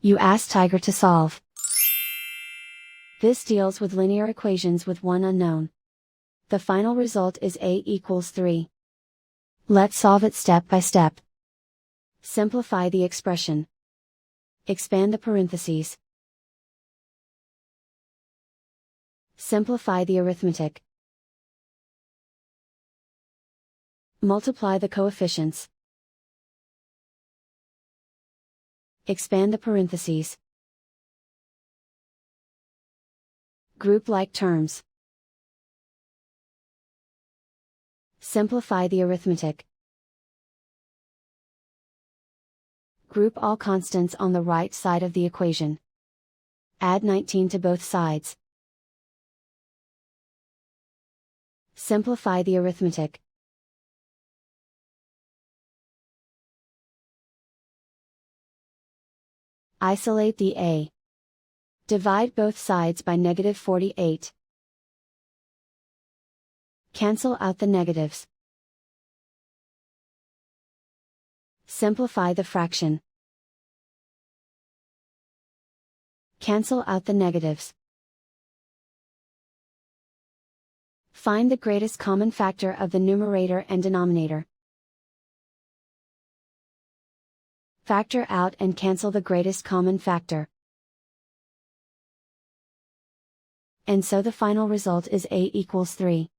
You ask Tiger to solve. This deals with linear equations with one unknown. The final result is a equals 3. Let's solve it step by step. Simplify the expression. Expand the parentheses. Simplify the arithmetic. Multiply the coefficients. Expand the parentheses. Group like terms. Simplify the arithmetic. Group all constants on the right side of the equation. Add 19 to both sides. Simplify the arithmetic. Isolate the a. Divide both sides by -48. Cancel out the negatives. Simplify the fraction. Cancel out the negatives. Find the greatest common factor of the numerator and denominator. Factor out and cancel the greatest common factor. And so the final result is a equals 3.